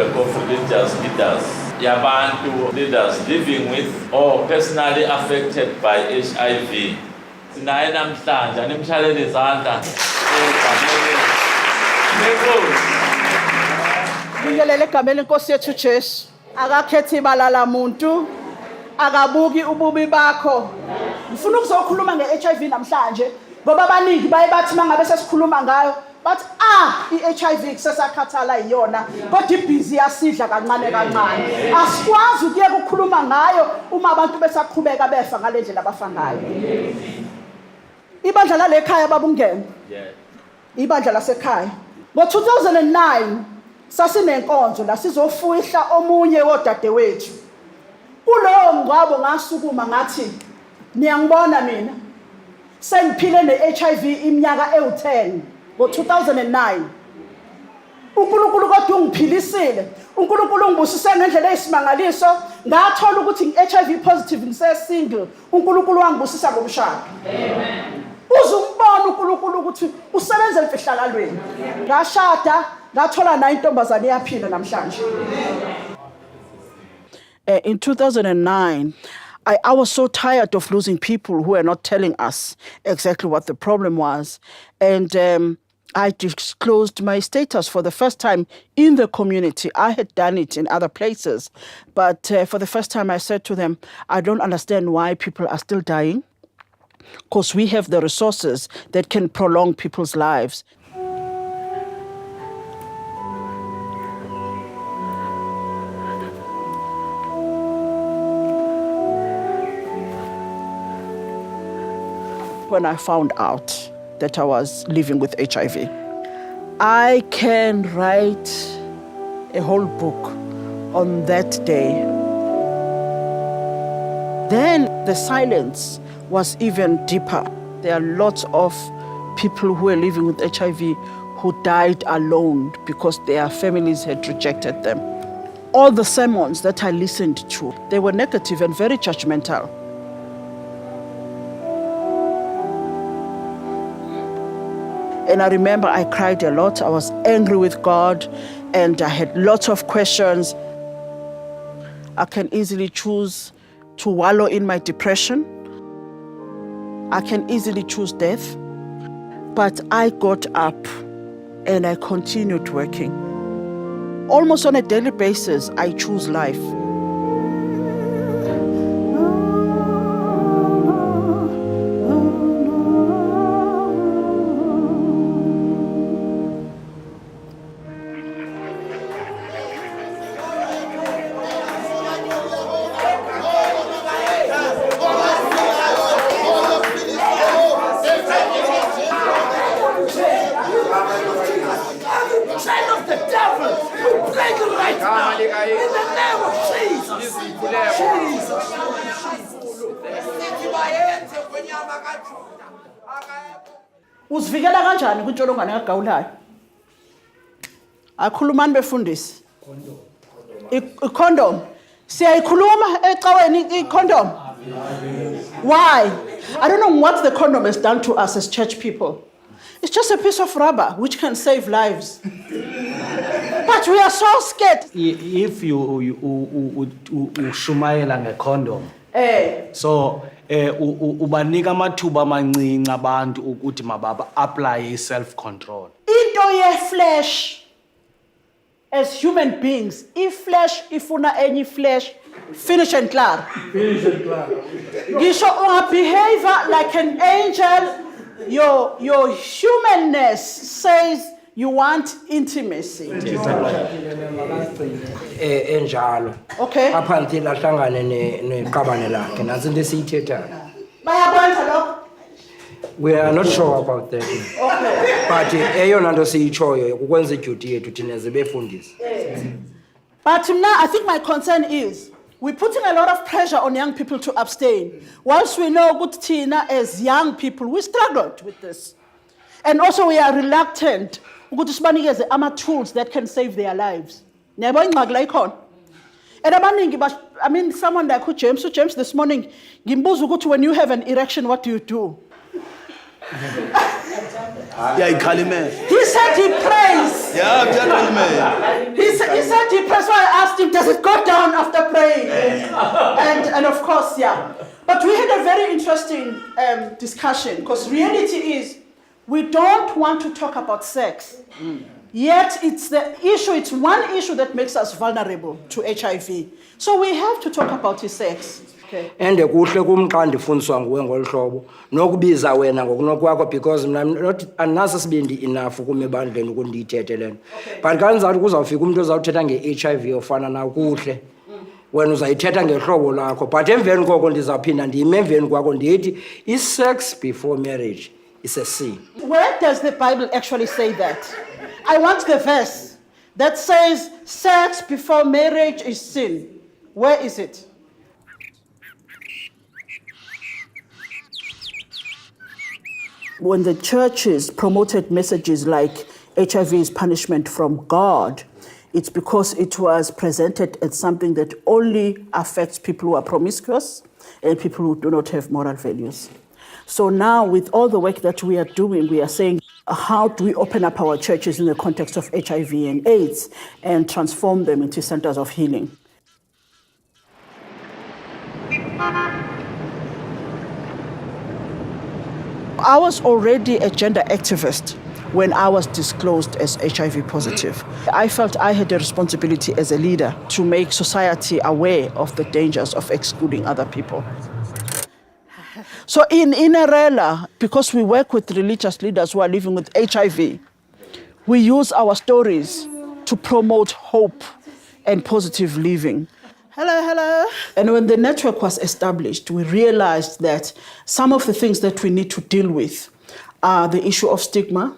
network of religious leaders, yabantu leaders living with or personally affected by HIV. Sinaye namhlanje nimshalele izandla. Ngiyelele egameni lenkosi yethu Jesu. Akakhethi ibala lamuntu. Akabuki ububi bakho. Ngifuna ukuzokhuluma nge-HIV namhlanje ngoba abaningi baye bathi mangabe sesikhuluma ngayo bathi i-HIV kusesakhathala iyona kodwa ibhizi yasidla kancane kancane. Asikwazi ukuyeka ukukhuluma ngayo uma abantu besaqhubeka befa ngalendlela abafa ngayo. Ibandla lalekhaya babungene. Ibandla lasekhaya. Ngo-2009 sasinenkonzo la sizofuyihla omunye wodadewethu. Kulowo mngcwabo ngasukuma ngathi niyangibona mina sengiphile ne-HIV iminyaka ewu10 ngo-2009. uNkulunkulu kodwa ungiphilisile. uNkulunkulu ungibusise ngendlela eyisimangaliso. Ngathola ukuthi ngi-HIV positive ngise-single. uNkulunkulu wangibusisa ngomshado. Amen. Uzumbona uNkulunkulu ukuthi usebenza emfihlakalweni. Ngashada ngathola nayo intombazane Ngiyaphila namhlanje. In 2009, I was so tired of losing people who were not telling us exactly what the problem was. And I disclosed my status for the first time in the community. I had done it in other places. But for the first time, I said to them, I don't understand why people are still dying, because we have the resources that can prolong people's lives. When I found out that I was living with HIV, I can write a whole book on that day. Then the silence was even deeper. There are lots of people who are living with HIV who died alone because their families had rejected them. All the sermons that I listened to, they were negative and very judgmental. And I remember I cried a lot. I was angry with God and I had lots of questions. I can easily choose to wallow in my depression. I can easily choose death. But I got up and I continued working. Almost on a daily basis, I choose life. Uzivikela kanjani kwintsholongwane kagawulayo? Akhulumani befundisi. Condom. Siyayikhuluma ecaweni condom. Why? I don't know what the condom has done to us as church people. It's just a piece of rubber which can save lives. But we are so scared. If you shumayela ngecondom, so ubanika amathuba amancinci abantu ukuthi mababa apply self control. Into ye flesh, as human beings, if flesh ifuna any flesh, finish and clear. Finish and clear. Ngisho ungabehave like an angel. Your humanness says you want intimacy. Enjalo. Okay. Aphanti lahlangane neqabane lakhe nansi into esiyithethayo. Bayabona lokho? We are not sure about that. Okay. But eyona nto siyitshoyo ukwenza duty yethu thina zibefundisi. But now I think my concern is we're putting a lot of pressure on young people to abstain. Whilst we know good Tina as young people, we struggled with this. And also we are reluctant ukuthi ama tools that can save their lives. Never ingxaki la ikhona. And I mean someone like James this morning ngimbuza ukuthi when you have an erection what do you do? Yeah, he khalimele. He said he prays. Yeah, gentlemen. He said he prays. So I asked him, does it go down after praying? And of course, yeah. But we had a very interesting discussion, because reality is we don't want to talk about sex. Yet it's one issue that makes us vulnerable to HIV. So we have to talk about his sex. Okay. Ende kuhle kum xa ndifundiswa nguwe ngolu hlobo nokubiza wena ngokunokwakho because mna andinaso sibindi enough kum ebandleni ukundiyithethe le nto. But xa ndizawuthi kuzawufika umntu ozawuthetha nge-HIV ofana nawo kuhle wena uzayithetha ngehlobo lakho, but emveni koko ndizawuphinda ndiyime emveni kwakho ndithi i-sex before marriage is a sin. Where does the Bible actually say that? I want the verse that says sex before marriage is sin. Where is it? When the churches promoted messages like HIV is punishment from God, it's because it was presented as something that only affects people who are promiscuous and people who do not have moral values. So now with all the work that we are doing, we are saying, how do we open up our churches in the context of HIV and AIDS and transform them into centers of healing? I was already a gender activist when I was disclosed as HIV positive. I felt I had a responsibility as a leader to make society aware of the dangers of excluding other people. So in Inarela, because we work with religious leaders who are living with HIV, we use our stories to promote hope and positive living. Hello, hello. And when the network was established, we realized that some of the things that we need to deal with are the issue of stigma,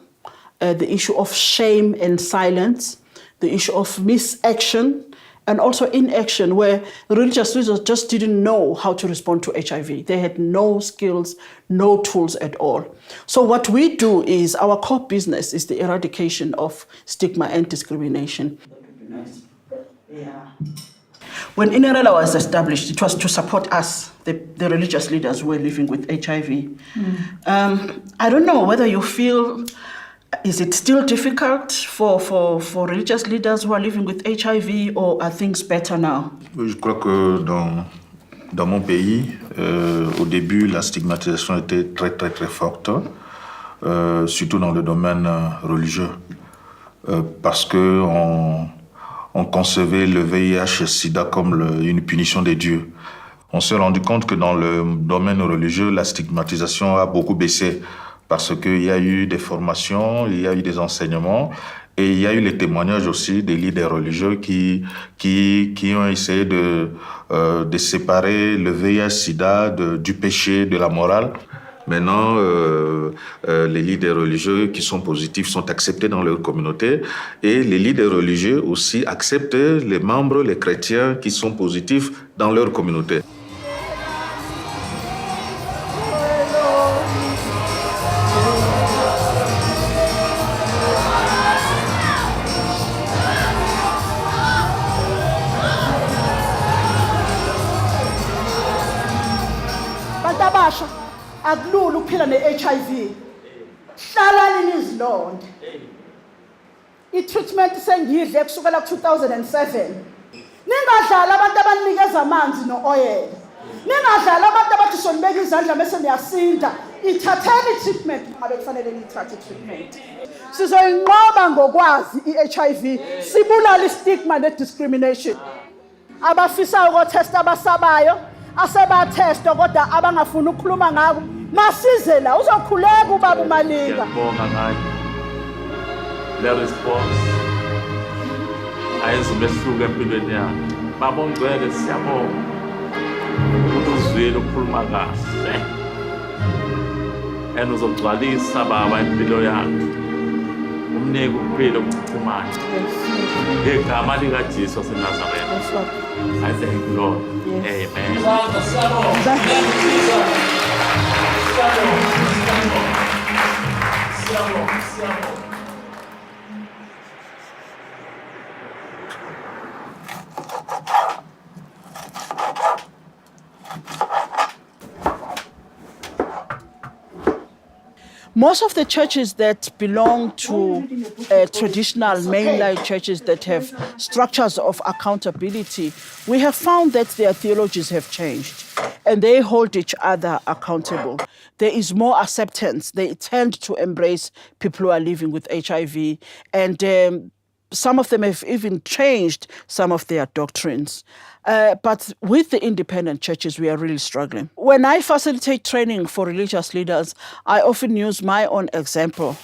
the issue of shame and silence, the issue of misaction, and also inaction, where religious leaders just didn't know how to respond to HIV. They had no skills, no tools at all. So what we do is, our core business is the eradication of stigma and discrimination. Yeah. When Inerela was established, it was to support us, the religious leaders who were living with HIV. I don't know whether you feel, is it still difficult for religious leaders who are living with HIV, or are things better now? Je crois que dans mon pays, au début, la stigmatisation était très, très, très forte, surtout dans le domaine religieux, parce que on concevait le VIH-Sida comme une punition des dieux. On s'est rendu compte que dans le domaine religieux, la stigmatisation a beaucoup baissé parce qu'il y a eu des formations, il y a eu des enseignements et il y a eu les témoignages aussi des leaders religieux qui ont essayé de séparer le VIH-Sida du péché, de la morale. Maintenant, les leaders religieux qui sont positifs sont acceptés dans leur communauté et les leaders religieux aussi acceptent les membres, les chrétiens qui sont positifs dans leur communauté. Bantabasha, akulula ukuphila ne-HIV. Hlalani nizilonda. I-treatment sengiyidle kusukela ku-2007. Ningadlala abantu abanikeza amanzi no-oil. Ningadlala abantu abathi sonibeka izandla bese niyasinda. Ithatheni i-treatment ngabe kufanele niyithathe i-treatment. Sizoyinqoba ngokwazi i-HIV, sibulala i-stigma ne-discrimination. Abafisa ukutesta abasabayo, asebathesta kodwa abangafuni ukukhuluma ngako, masize la uzokhuleka ubaba uMalinga. Ngiyabonga ngayo le response ayenza umehluko empilweni yakhe. Baba ongcwele, siyabonga ukuthi uzwile ukukhuluma kahle and uzogcwalisa baba impilo yakhe, umnike ukuphila okuchuchumayo ngegama likaJesu waseNazaretha. I thank you, Lord. Yes. Amen. Most of the churches that belong to traditional mainline churches that have structures of accountability, we have found that their theologies have changed and they hold each other accountable. There is more acceptance. They tend to embrace people who are living with HIV, and some of them have even changed some of their doctrines. But with the independent churches, we are really struggling. When I facilitate training for religious leaders, I often use my own example.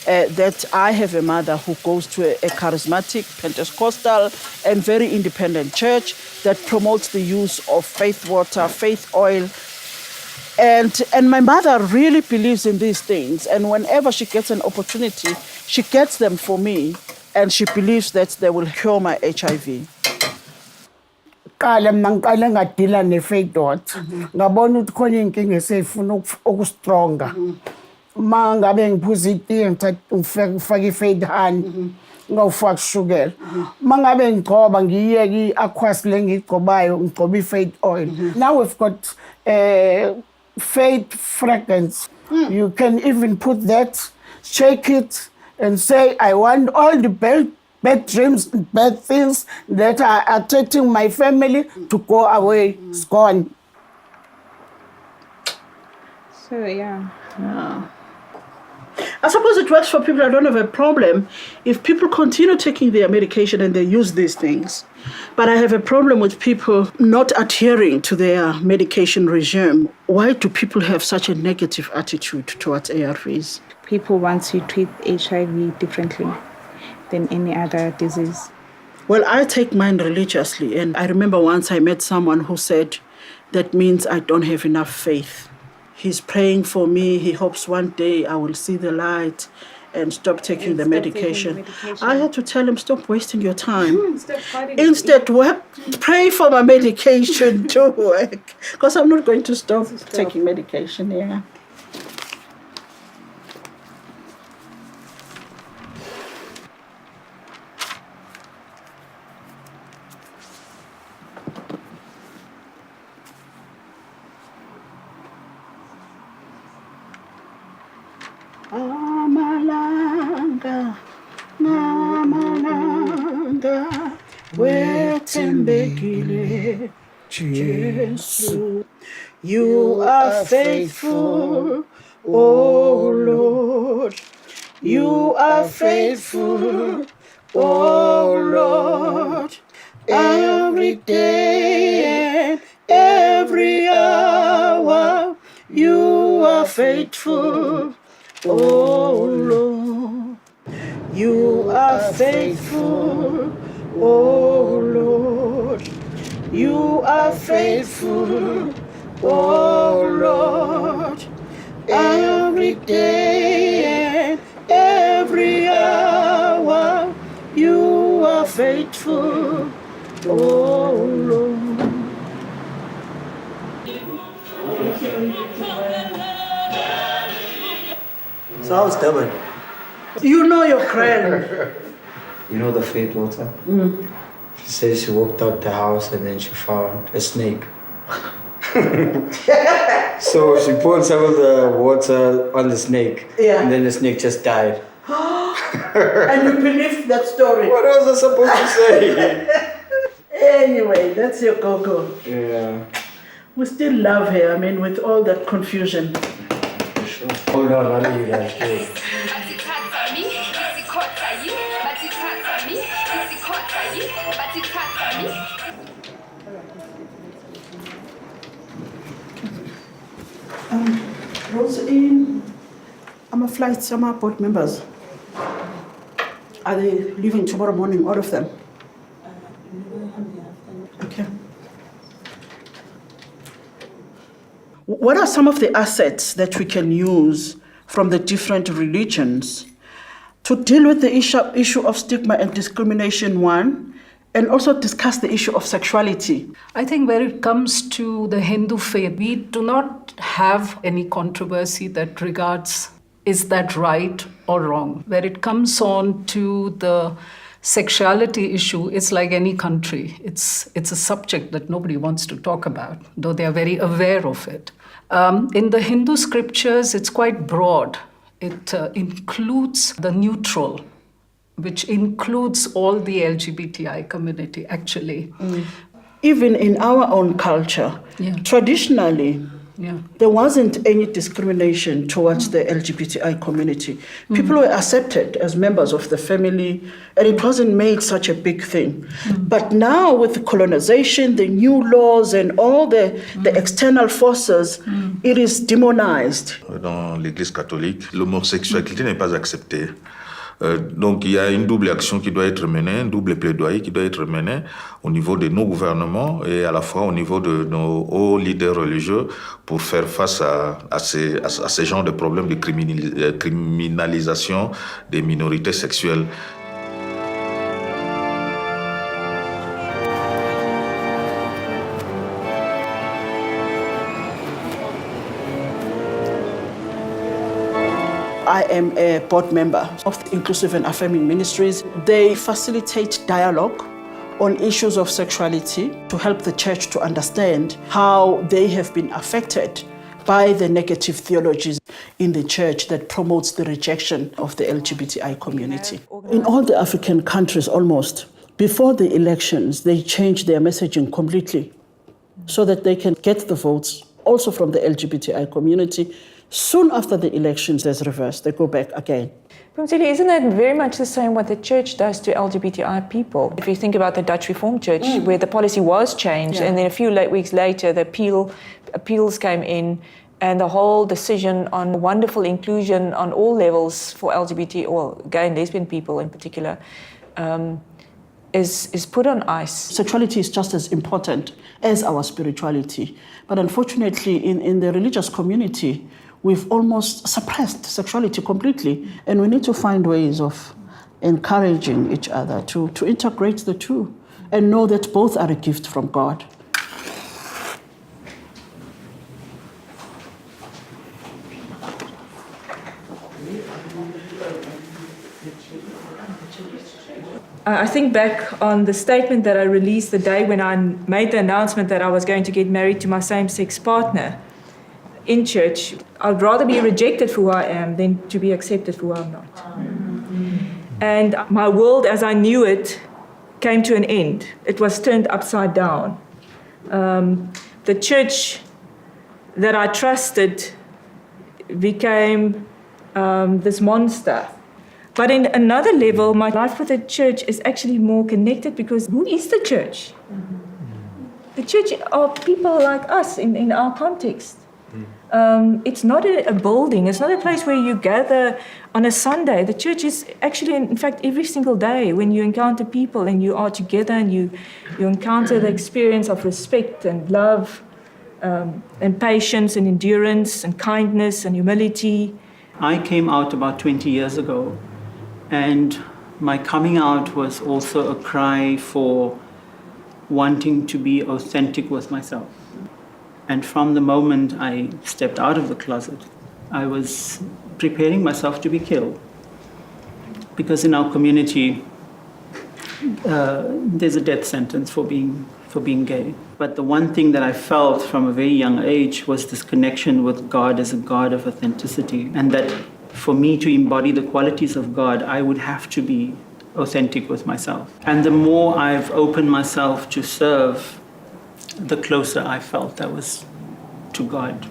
That I have a mother who goes to a charismatic, Pentecostal, and very independent church that promotes the use of faith water, faith oil. And my mother really believes in these things. And whenever she gets an opportunity, she gets them for me. And she believes that they will cure my HIV. Qala mina ngiqale ngadila ne-faith water ngabona ukuthi khona inkinga eseyifuna ukustronga uma ngabe ngiphuza itiye ngifaka i-faith honey ngawufaka ushukela uma ngabe ngigcoba ngiyiyeke i-aquas le ngiyigcobayo ngigcoba i-faith oil. Now we've got faith fragrance. You can even put that, shake it and say, I want all the bad dreams, bad things that are affecting my family to go away. It's gone. So, yeah. I suppose it works for people. I don't have a problem if people continue taking their medication and they use these things. But I have a problem with people not adhering to their medication regime. Why do people have such a negative attitude towards ARVs? People want to treat HIV differently than any other disease. Well, I take mine religiously. And I remember once I met someone who said, that means I don't have enough faith. He's praying for me. He hopes one day I will see the light and stop taking the medication. I had to tell him, stop wasting your time. Instead, pray for my medication to work. Because I'm not going to stop taking medication, yeah. Amalanga wethembekile Jesu, you are faithful, oh Lord. You are faithful, oh Lord. Every day and every hour, you are faithful, oh Lord. You are faithful, oh Lord. You are faithful, oh Lord. Every day and every hour, you are faithful, oh Lord. So how's Durban? You know your friend. You know the faith water? She says she walked out the house and then she found a snake. So she poured some of the water on the snake. Yeah. And then the snake just died. And you believed that story. What was I supposed to say? Anyway, that's your go-go. Yeah. We still love her, I mean, with all that confusion. Sure. Hold on, what are you guys doing? Roseanne, I'm a flight summer board members. Are they leaving tomorrow morning, all of them? Okay. What are some of the assets that we can use from the different religions to deal with the issue of stigma and discrimination, one, and also discuss the issue of sexuality? I think where it comes to the Hindu faith, we do not have any controversy that regards is that right or wrong. Where it comes on to the sexuality issue, it's like any country. It's a subject that nobody wants to talk about, though they are very aware of it. In the Hindu scriptures, it's quite broad. It includes the neutral, which includes all the LGBTI community, actually. Even in our own culture, traditionally, there wasn't any discrimination towards the LGBTI community. People were accepted as members of the family, and it wasn't made such a big thing. But now with the colonization, the new laws, and all the external forces, it is demonized. Dans l'Église catholique, l'homosexualité n'est pas acceptée. Donc il y a une double action qui doit être menée, un double plaidoyer qui doit être mené au niveau de nos gouvernements et à la fois au niveau de nos hauts leaders religieux pour faire face à ces genres de problèmes de criminalisation des minorités sexuelles. I am a board member of the Inclusive and Affirming Ministries. They facilitate dialogue on issues of sexuality to help the church to understand how they have been affected by the negative theologies in the church that promotes the rejection of the LGBTI community. In all the African countries almost, before the elections, they changed their messaging completely so that they can get the votes also from the LGBTI community. Soon after the elections, there's reverse. They go back again. Phumzile, isn't that very much the same what the church does to LGBTI people? If you think about the Dutch Reformed Church, where the policy was changed, and then a few weeks later, the appeals came in, and the whole decision on wonderful inclusion on all levels for LGBT, or gay and lesbian people in particular, is put on ice. Sexuality is just as important as our spirituality. But unfortunately, in the religious community, we've almost suppressed sexuality completely. And we need to find ways of encouraging each other to integrate the two and know that both are a gift from God. I think back on the statement that I released the day when I made the announcement that I was going to get married to my same-sex partner in church. I'd rather be rejected for who I am than to be accepted for who I'm not. And my world as I knew it came to an end. It was turned upside down. The church that I trusted became this monster. But in another level, my life with the church is actually more connected, because who is the church? The church are people like us in our context. It's not a building. It's not a place where you gather on a Sunday. The church is actually, in fact, every single day when you encounter people and you are together and you encounter the experience of respect and love and patience and endurance and kindness and humility. I came out about 20 years ago, and my coming out was also a cry for wanting to be authentic with myself. And from the moment I stepped out of the closet, I was preparing myself to be killed. Because in our community, there's a death sentence for being gay. But the one thing that I felt from a very young age was this connection with God as a God of authenticity, and that for me to embody the qualities of God, I would have to be authentic with myself. And the more I've opened myself to serve, the closer I felt I was to God.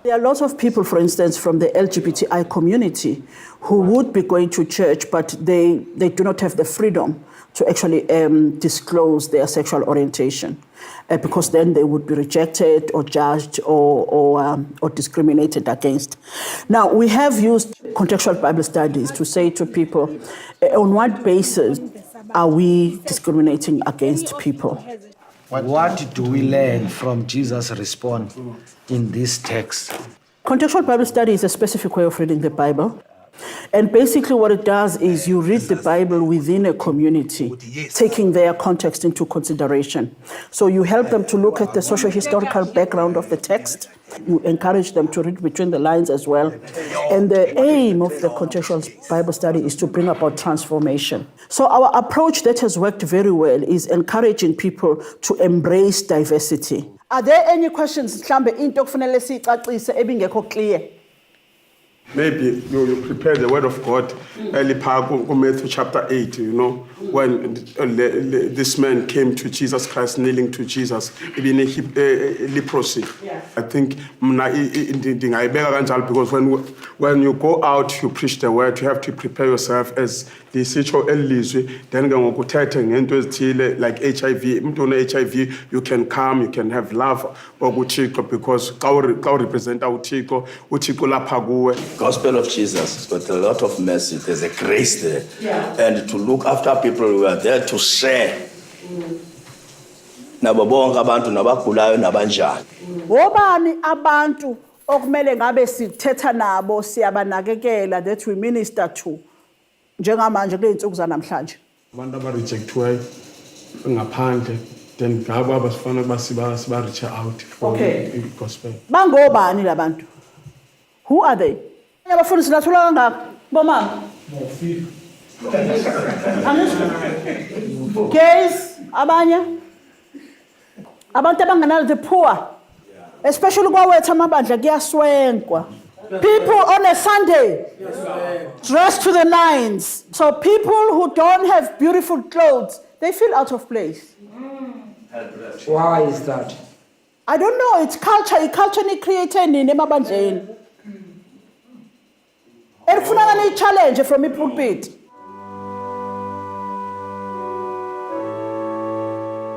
There are lots of people, for instance, from the LGBTI community who would be going to church, but they do not have the freedom to actually disclose their sexual orientation, because then they would be rejected or judged or discriminated against. Now, we have used contextual Bible studies to say to people, on what basis are we discriminating against people? What do we learn from Jesus' response in this text? Contextual Bible study is a specific way of reading the Bible. And basically what it does is you read the Bible within a community, taking their context into consideration. So you help them to look at the socio-historical background of the text. You encourage them to read between the lines as well. And the aim of the contextual Bible study is to bring about transformation. So our approach that has worked very well is encouraging people to embrace diversity. Are there any questions? Mhlambe into okufanele siyicacise ebingekho clear? Maybe you prepare the word of God early part in Matthew chapter 8, you know, when this man came to Jesus Christ, kneeling to Jesus, even leprosy. Yeah. I think because when you go out, you preach the word, you have to prepare yourself as the situation then like HIV, you can come, you can have love because represent Gospel of Jesus has got a lot of mercy. There's a grace there. Yeah. And to look after people who are there to share. Nababonga abantu nabagulayo nabanjani. Wobani abantu okumele ngabe sithetha nabo siyabanakekela that we minister to njengamanje kule insuku zanamhlanje. Abantu abarejectwayo ngaphandle then ngabo abasifana basiba reach out for the gospel. Bangobani labantu? Who are they? Abafundisi lathola kangaka bomama. Gays abanye abantu abangenalo the poor, especially kwawethu amabandla kuyaswenkwa. People on a Sunday dressed to the nines, so people who don't have beautiful clothes, they feel out of place. Why is that? I don't know. It's culture. Culture ni created in emabandleni. Erifuna ni challenge from the pulpit.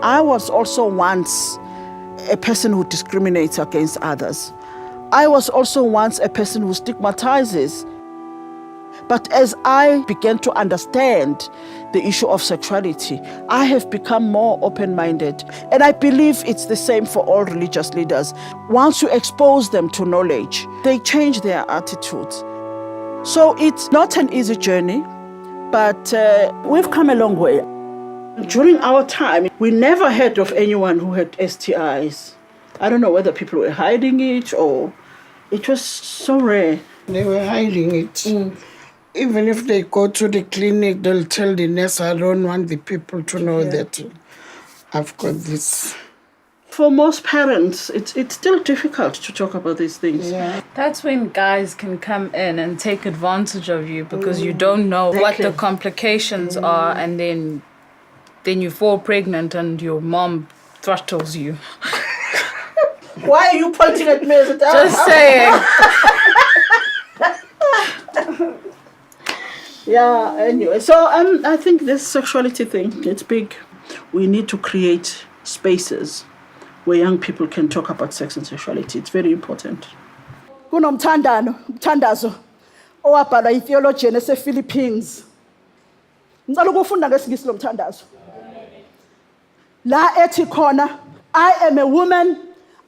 I was also once a person who discriminates against others. I was also once a person who stigmatizes. But as I began to understand the issue of sexuality, I have become more open-minded. And I believe it's the same for all religious leaders. Once you expose them to knowledge, they change their attitudes. So it's not an easy journey, but we've come a long way. During our time, we never heard of anyone who had STIs. I don't know whether people were hiding it or it was so rare. They were hiding it. Even if they go to the clinic, they'll tell the nurse, I don't want the people to know that I've got this. For most parents, it's still difficult to talk about these things. Yeah. That's when guys can come in and take advantage of you because you don't know what the complications are, and then you fall pregnant and your mom throttles you. Why are you pointing at me? Just saying. Yeah, anyway. So I think this sexuality thing, it's big. We need to create spaces where young people can talk about sex and sexuality. It's very important. Kunomthandazo owabhalwa itheologian esePhilippines. Ngicela ukufunda ngesingisi lo mthandazo. La ethi khona, I am a woman,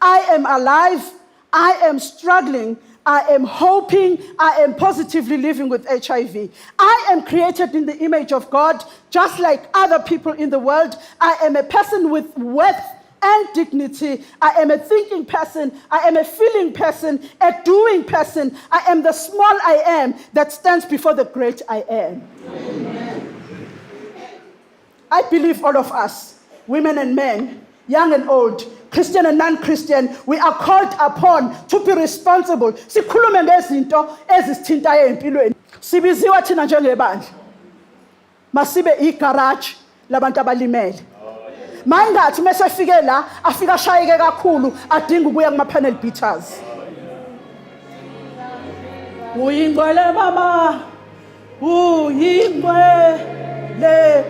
I am alive, I am struggling, I am hoping, I am positively living with HIV. I am created in the image of God, just like other people in the world. I am a person with worth and dignity. I am a thinking person. I am a feeling person, a doing person. I am the small I am that stands before the great I am. Amen. I believe all of us, women and men, young and old, Christian and non-Christian, we are called upon to be responsible. Sikhulume ngezinto ezisithintayo empilweni. Sibiziwa thina njengebandla. Masibe igarage labantu abalimele. Mayingathi mesefike la afika shayeke kakhulu adinga ukuya kuma-panel beaters. Uyingcwele mama, uyingcwele,